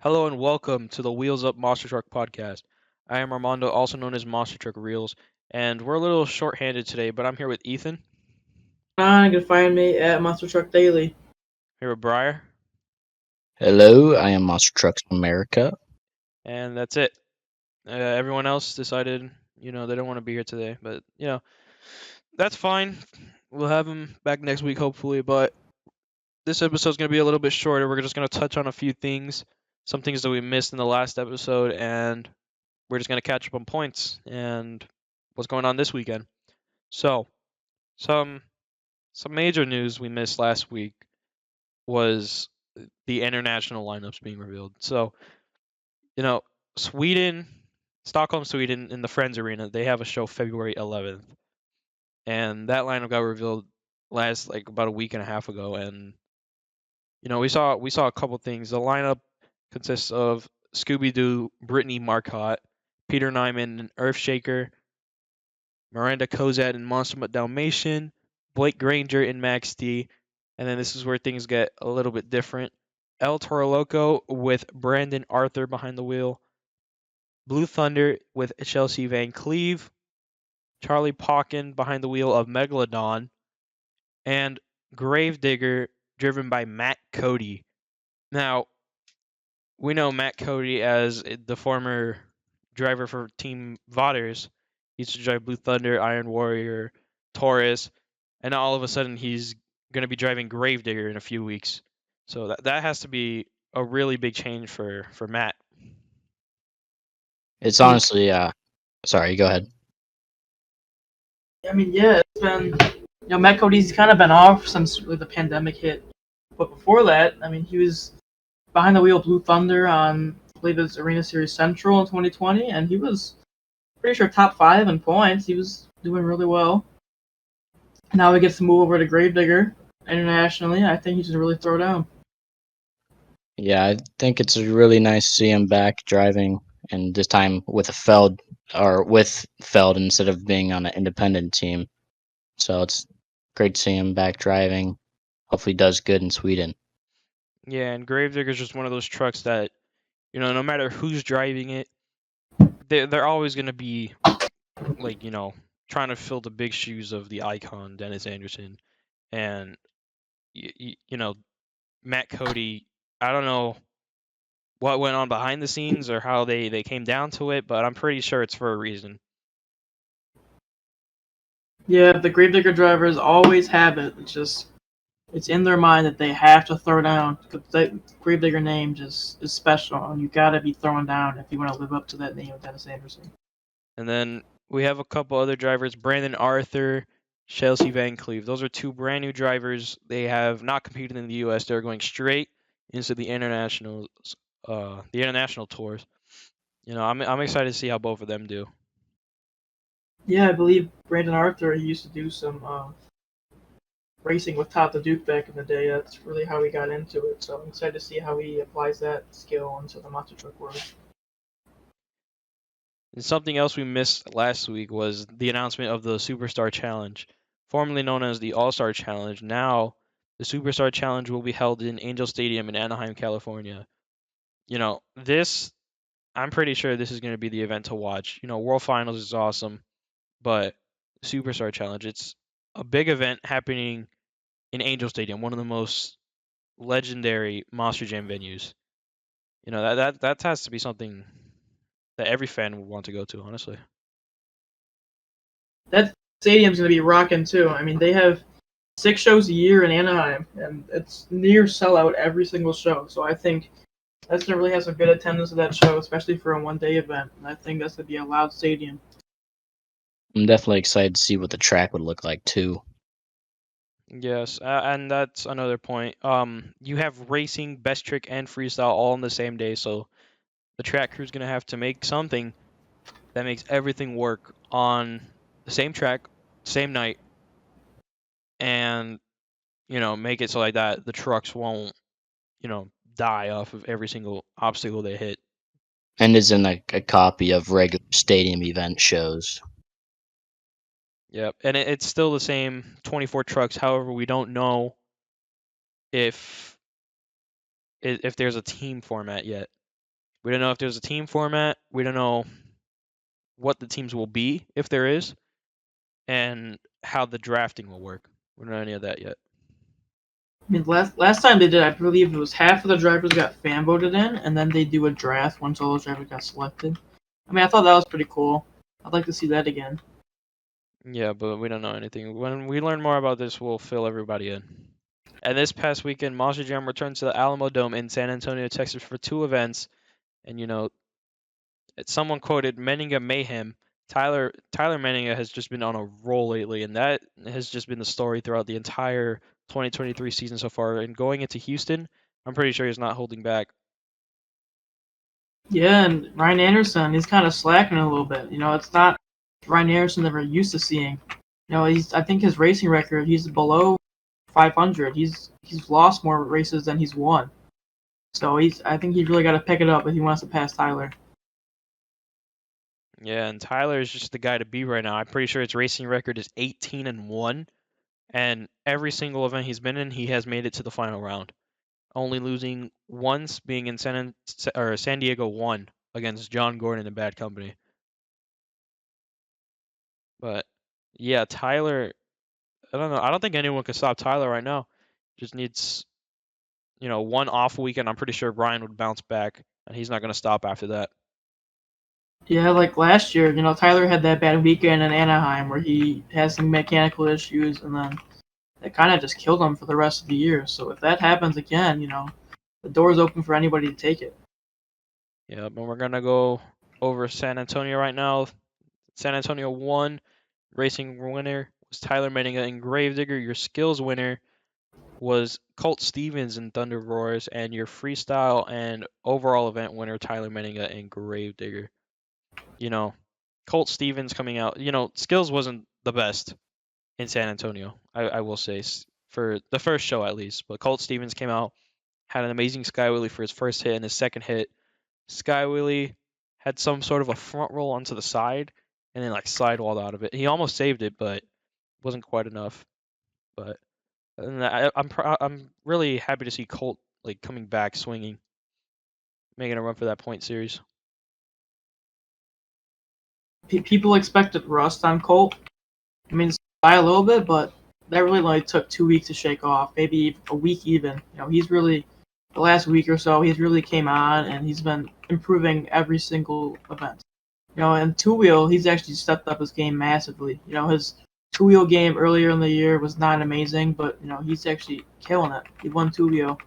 Hello and welcome to the Wheels Up Monster Truck podcast. I am Armando, also known as Monster Truck Reels, and we're a little short-handed today, but I'm here with Ethan, You can find me at MonsterTruckDaily. here with Briar, Hello, I am MonsterTrucksAmerica. and that's it. Everyone else decided, they don't want to be here today, but that's fine. We'll have them back next week, hopefully. But this episode's gonna be a little bit shorter. We're just gonna touch on a few things, some things that we missed in the last episode, and we're just gonna catch up on points and what's going on this weekend. So, some some major news we missed last week was the international lineups being revealed. So, you know, Sweden, Stockholm, Sweden, in the Friends Arena, they have a show February 11th, and that lineup got revealed about a week and a half ago, and we saw a couple things. The lineup consists of Scooby Doo, Brittany Marcotte, Peter Nyman, and Earthshaker, Miranda Cozad and Monster Dalmatian, Blake Granger and Max D, and then this is where things get a little bit different. El Toro Loco with Brandon Arthur behind the wheel, Blue Thunder with Chelsea Van Cleve, Charlie Pauken behind the wheel of Megalodon, and Gravedigger driven by Matt Cody. Now, we know Matt Cody as the former driver for Team Vodders. He used to drive Blue Thunder, Iron Warrior, Taurus, and all of a sudden he's going to be driving Gravedigger in a few weeks. So that has to be a really big change for Matt. It's honestly, sorry, go ahead. It's been, Matt Cody's kind of been off since really the pandemic hit. But before that, he was behind the wheel of Blue Thunder on, I believe it was Arena Series Central in 2020, and he was pretty sure top 5 in points. He was doing really well. Now he gets to move over to Gravedigger internationally. I think he's going to really throw down. Yeah, I think it's really nice to see him back driving, and this time with Feld instead of being on an independent team. So it's great to see him back driving. Hopefully, he does good in Sweden. Yeah, and Gravedigger's just one of those trucks that, no matter who's driving it, they're always going to be trying to fill the big shoes of the icon Dennis Anderson, and Matt Cody. I don't know what went on behind the scenes or how they came down to it, but I'm pretty sure it's for a reason. Yeah, the Gravedigger drivers always have it. It's in their mind that they have to throw down. That Gravedigger name just is special, and you gotta be throwing down if you want to live up to that name of Dennis Anderson. And then we have a couple other drivers, Brandon Arthur, Chelsea Van Cleve. Those are two brand new drivers. They have not competed in the U.S. They're going straight into the international tours. I'm excited to see how both of them do. Yeah, I believe Brandon Arthur, he used to do some racing with Todd the Duke back in the day. That's really how he got into it. So I'm excited to see how he applies that skill into the monster truck world. And something else we missed last week was the announcement of the Superstar Challenge, formerly known as the All-Star Challenge. Now, the Superstar Challenge will be held in Angel Stadium in Anaheim, California. I'm pretty sure this is going to be the event to watch. World Finals is awesome, but Superstar Challenge, it's a big event happening in Angel Stadium, one of the most legendary Monster Jam venues. That has to be something that every fan would want to go to, honestly. That stadium's going to be rocking too. They have 6 shows a year in Anaheim, and it's near sellout every single show. So I think that's going to really have some good attendance at that show, especially for a one-day event. And I think that's going to be a loud stadium. I'm definitely excited to see what the track would look like too. Yes, and that's another point. You have racing, best trick, and freestyle all on the same day, so the track crew's gonna have to make something that makes everything work on the same track, same night, and make it so like that the trucks won't, die off of every single obstacle they hit. And is in a copy of regular stadium event shows. Yep, and it's still the same 24 trucks. However, we don't know if there's a team format yet. We don't know if there's a team format. We don't know what the teams will be, if there is, and how the drafting will work. We don't know any of that yet. I mean, last time they did, I believe it was half of the drivers got fan voted in, and then they do a draft once all those drivers got selected. I mean, I thought that was pretty cool. I'd like to see that again. Yeah, but we don't know anything. When we learn more about this, we'll fill everybody in. And this past weekend, Monster Jam returned to the Alamo Dome in San Antonio, Texas for 2 events. And, someone quoted Menninga Mayhem. Tyler Menninga has just been on a roll lately, and that has just been the story throughout the entire 2023 season so far. And going into Houston, I'm pretty sure he's not holding back. Yeah, and Ryan Anderson, he's kind of slacking a little bit. It's not Ryan Anderson that we're used to seeing. I think his racing record, he's below 500. He's lost more races than he's won. So I think he's really got to pick it up if he wants to pass Tyler. Yeah, and Tyler is just the guy to beat right now. I'm pretty sure his racing record is 18-1, and every single event he's been in, he has made it to the final round. Only losing once, being in San Diego 1 against John Gordon in Bad Company. But yeah, Tyler, I don't know. I don't think anyone can stop Tyler right now. Just needs, one off weekend. I'm pretty sure Ryan would bounce back, and he's not going to stop after that. Yeah, like last year, Tyler had that bad weekend in Anaheim where he had some mechanical issues, and then it kind of just killed him for the rest of the year. So if that happens again, the door's open for anybody to take it. Yeah, but we're going to go over San Antonio right now. San Antonio 1, racing winner was Tyler Menninga in Gravedigger. Your skills winner was Colt Stevens in Thunder Roars, and your freestyle and overall event winner, Tyler Menninga in Gravedigger. Colt Stevens coming out, skills wasn't the best in San Antonio, I will say, for the first show at least. But Colt Stevens came out, had an amazing sky wheelie for his first hit, and his second hit, sky wheelie had some sort of a front roll onto the side, and then sidewalled out of it. He almost saved it, but wasn't quite enough. But and I'm really happy to see Colt coming back swinging, making a run for that point series. People expected rust on Colt. I mean, it's by a little bit, but that really only took 2 weeks to shake off, maybe a week even. He's really the last week or so he's really came on and he's been improving every single event. And two-wheel, he's actually stepped up his game massively. His two-wheel game earlier in the year was not amazing, but he's actually killing it. He won two-wheel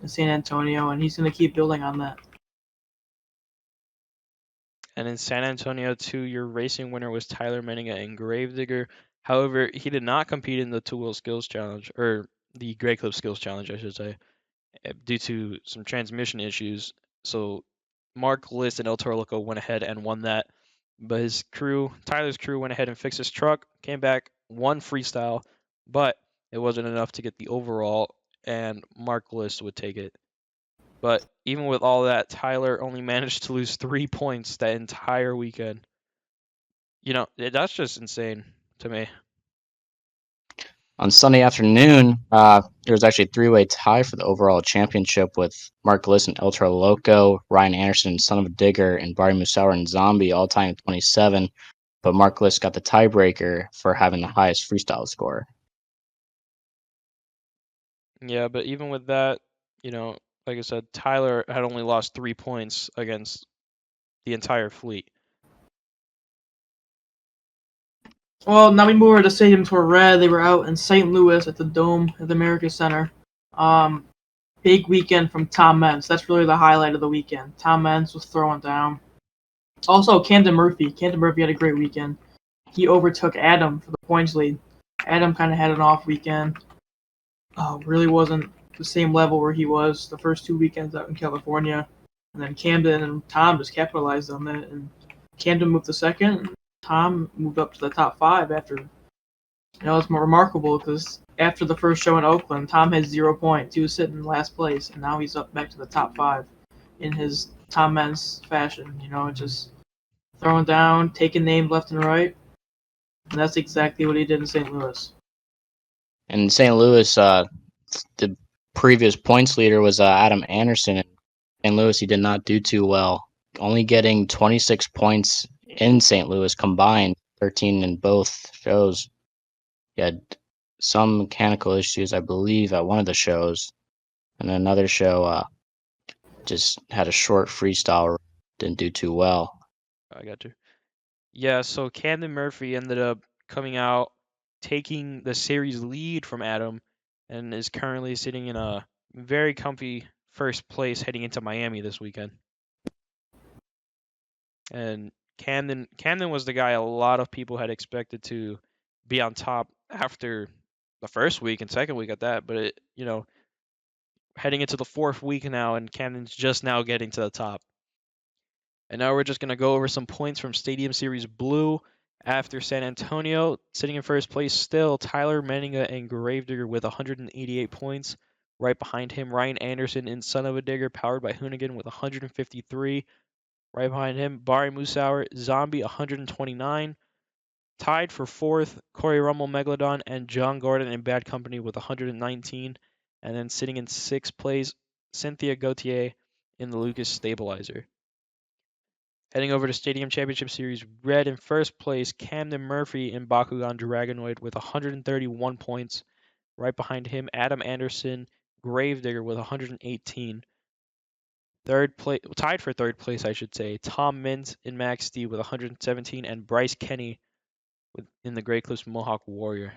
in San Antonio, and he's going to keep building on that. And in San Antonio, too, your racing winner was Tyler Menninga in Gravedigger. However, he did not compete in the two-wheel skills challenge, or the Grey Clip skills challenge, I should say, due to some transmission issues. So Mark List and El Toro Loco went ahead and won that. But Tyler's crew went ahead and fixed his truck, came back, won freestyle, but it wasn't enough to get the overall, and Mark List would take it. But even with all that, Tyler only managed to lose 3 points that entire weekend. That's just insane to me. On Sunday afternoon, there was actually a three-way tie for the overall championship with Mark Liss and El Toro Loco, Ryan Anderson, Son of a Digger, and Barry Musauer and Zombie all tying at 27. But Mark Liss got the tiebreaker for having the highest freestyle score. Yeah, but even with that, like I said, Tyler had only lost 3 points against the entire fleet. Well, now we move over to Stadium Tour Red. They were out in St. Louis at the Dome at the America Center. Big weekend from Tom Meents. That's really the highlight of the weekend. Tom Meents was throwing down. Also, Camden Murphy. Camden Murphy had a great weekend. He overtook Adam for the points lead. Adam kind of had an off weekend. Really wasn't the same level where he was the first 2 weekends out in California. And then Camden and Tom just capitalized on that. And Camden moved to second. And Tom moved up to the top 5 after. It's more remarkable because after the first show in Oakland, Tom had 0 points. He was sitting in last place, and now he's up back to the top 5 in his Tom Meents fashion. Just throwing down, taking names left and right. And that's exactly what he did in St. Louis. In St. Louis, the previous points leader was Adam Anderson. St. Louis, he did not do too well, only getting 26 points in St. Louis combined, 13 in both shows. He had some mechanical issues, I believe, at one of the shows, and another show just had a short freestyle, didn't do too well. I got you. Yeah, so Camden Murphy ended up coming out, taking the series lead from Adam, and is currently sitting in a very comfy first place heading into Miami this weekend. And Camden was the guy a lot of people had expected to be on top after the first week and second week at that, but heading into the fourth week now, and Camden's just now getting to the top. And now we're just going to go over some points from Stadium Series Blue after San Antonio. Sitting in first place still, Tyler Menninga and Gravedigger with 188 points. Right behind him, Ryan Anderson in Son of a Digger, powered by Hoonigan with 153. Right behind him, Barry Musauer, Zombie, 129. Tied for fourth, Corey Rummel, Megalodon, and John Gordon in Bad Company with 119. And then sitting in sixth place, Cynthia Gauthier in the Lucas Stabilizer. Heading over to Stadium Championship Series Red in first place, Camden Murphy in Bakugan Dragonoid with 131 points. Right behind him, Adam Anderson, Gravedigger with 118. Tied for third place, I should say, Tom Mintz in Max D with 117, and Bryce Kenny in the Great Cliffs Mohawk Warrior.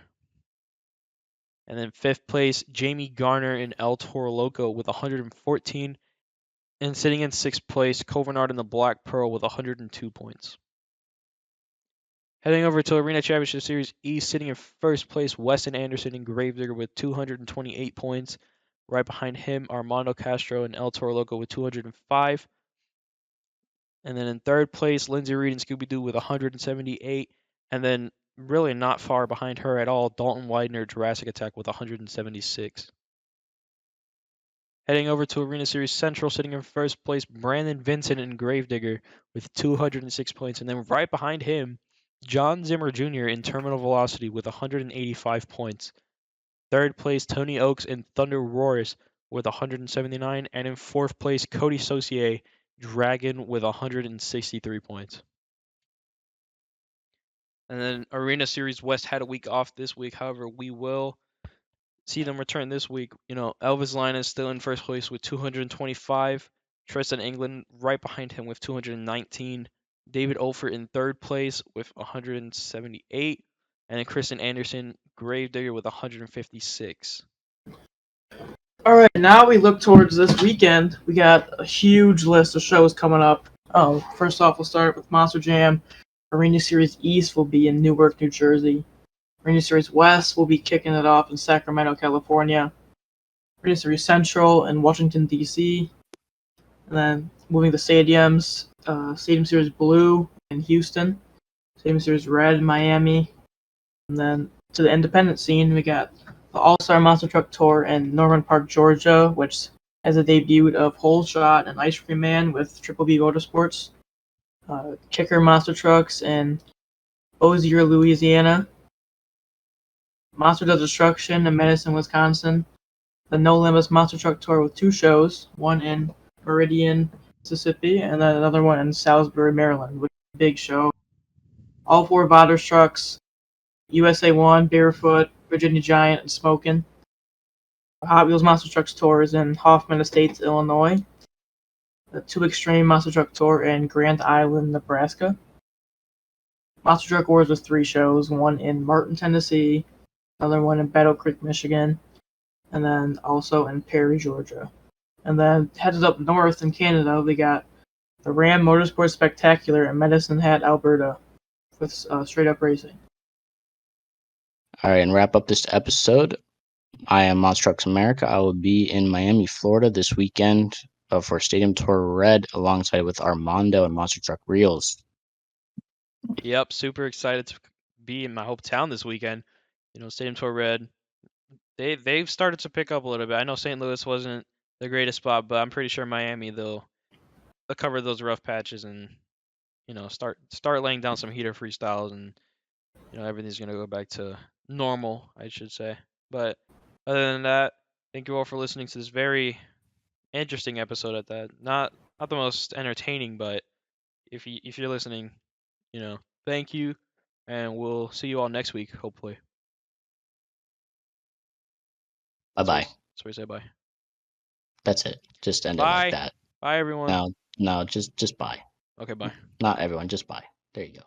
And then fifth place, Jamie Garner in El Toro Loco with 114. And sitting in sixth place, Covernard in the Black Pearl with 102 points. Heading over to Arena Championship Series East, sitting in first place, Weston Anderson in Gravedigger with 228 points. Right behind him, Armando Castro and El Toro Loco with 205. And then in third place, Lindsay Reed and Scooby-Doo with 178. And then really not far behind her at all, Dalton Widener, Jurassic Attack with 176. Heading over to Arena Series Central, sitting in first place, Brandon Vincent in Gravedigger with 206 points. And then right behind him, John Zimmer Jr. in Terminal Velocity with 185 points. Third place, Tony Oaks in Thunder Roars with 179. And in fourth place, Cody Saucier, Dragon with 163 points. And then Arena Series West had a week off this week. However, we will see them return this week. Elvis Line is still in first place with 225. Tristan England right behind him with 219. David Olfert in third place with 178. And then Kristen Anderson, Gravedigger with 156. All right, now we look towards this weekend. We got a huge list of shows coming up. First off, we'll start with Monster Jam. Arena Series East will be in Newark, New Jersey. Arena Series West will be kicking it off in Sacramento, California. Arena Series Central in Washington, D.C. And then moving to stadiums, Stadium Series Blue in Houston. Stadium Series Red in Miami. And then to the independent scene, we got the All-Star Monster Truck Tour in Norman Park, Georgia, which has a debut of Whole Shot and Ice Cream Man with Triple B Motorsports. Kicker Monster Trucks in Bossier, Louisiana. Monster Does Destruction in Madison, Wisconsin. The No Limits Monster Truck Tour with two shows, one in Meridian, Mississippi, and then another one in Salisbury, Maryland, which is a big show. All four Botters trucks, USA 1, Barefoot, Virginia Giant, and Smokin'. Hot Wheels Monster Trucks Tour is in Hoffman Estates, Illinois. The Two Extreme Monster Truck Tour in Grand Island, Nebraska. Monster Truck Wars with three shows, one in Martin, Tennessee, another one in Battle Creek, Michigan, and then also in Perry, Georgia. And then headed up north in Canada, we got the Ram Motorsports Spectacular in Medicine Hat, Alberta, with Straight Up Racing. All right, and wrap up this episode. I am MonsterTrucksAmerica. I will be in Miami, Florida this weekend for Stadium Tour Red alongside with Armando and Monster Truck Reels. Yep, super excited to be in my hometown this weekend. Stadium Tour Red. They've started to pick up a little bit. I know St. Louis wasn't the greatest spot, but I'm pretty sure Miami they'll cover those rough patches and start laying down some heater freestyles, and everything's gonna go back to normal, I should say. But other than that, thank you all for listening to this very interesting episode at that. Not the most entertaining, but if you're listening, thank you, and we'll see you all next week, hopefully. Bye-bye. That's where I say bye. That's it. Just end it Bye. like that. Bye, everyone. No, just bye. Okay, bye. Not everyone, just bye. There you go.